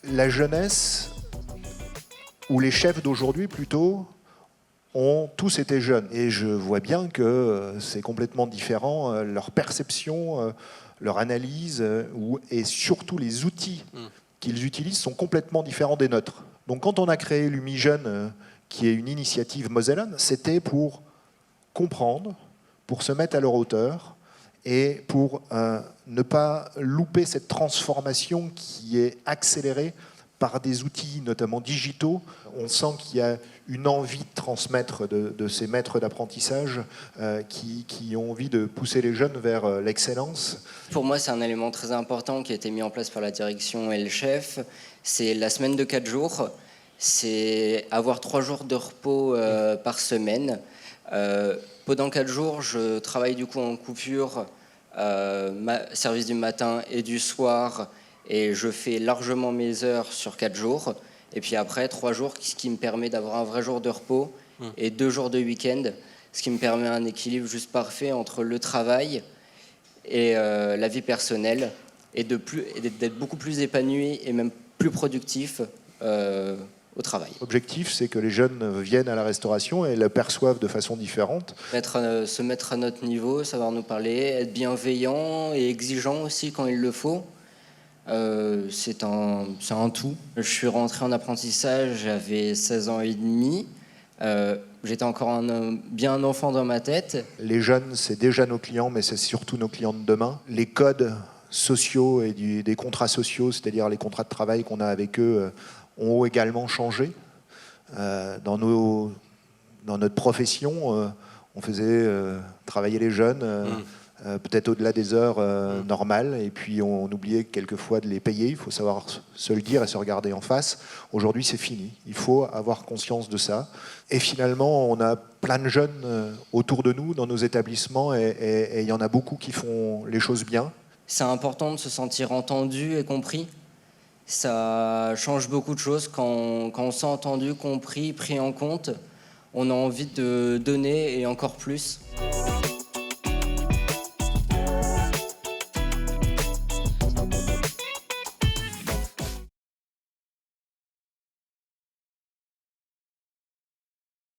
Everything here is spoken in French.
La jeunesse, ou les chefs d'aujourd'hui plutôt, ont tous été jeunes. Et je vois bien que c'est complètement différent, leur perception, leur analyse, et surtout les outils qu'ils utilisent sont complètement différents des nôtres. Donc quand on a créé l'Umi-Jeune, qui est une initiative mosellane, c'était pour comprendre, pour se mettre à leur hauteur, et pour ne pas louper cette transformation qui est accélérée par des outils, notamment digitaux. On sent qu'il y a une envie de transmettre de ces maîtres d'apprentissage qui ont envie de pousser les jeunes vers l'excellence. Pour moi, c'est un élément très important qui a été mis en place par la direction et le chef. C'est la semaine de 4 jours. C'est avoir 3 jours de repos par semaine. Pendant 4 jours, je travaille du coup en coupure, service du matin et du soir, et je fais largement mes heures sur 4 jours. Et puis après, 3 jours, ce qui me permet d'avoir un vrai jour de repos et 2 jours de week-end, ce qui me permet un équilibre juste parfait entre le travail et la vie personnelle, et d'être beaucoup plus épanoui et même plus productif au travail. L'objectif, c'est que les jeunes viennent à la restauration et la perçoivent de façon différente. Se mettre à notre niveau, savoir nous parler, être bienveillant et exigeant aussi quand il le faut. C'est un tout. Je suis rentré en apprentissage, j'avais 16 ans et demi. J'étais encore bien un enfant dans ma tête. Les jeunes, c'est déjà nos clients, mais c'est surtout nos clients de demain. Les codes sociaux et des contrats sociaux, c'est-à-dire les contrats de travail qu'on a avec eux, ont également changé. Dans notre profession, on faisait travailler les jeunes peut-être au-delà des heures normales, et puis on oubliait quelquefois de les payer. Il faut savoir se le dire et se regarder en face. Aujourd'hui, c'est fini. Il faut avoir conscience de ça. Et finalement, on a plein de jeunes autour de nous, dans nos établissements, et il y en a beaucoup qui font les choses bien. C'est important de se sentir entendu et compris. Ça change beaucoup de choses quand on s'est entendu, compris, pris en compte. On a envie de donner et encore plus.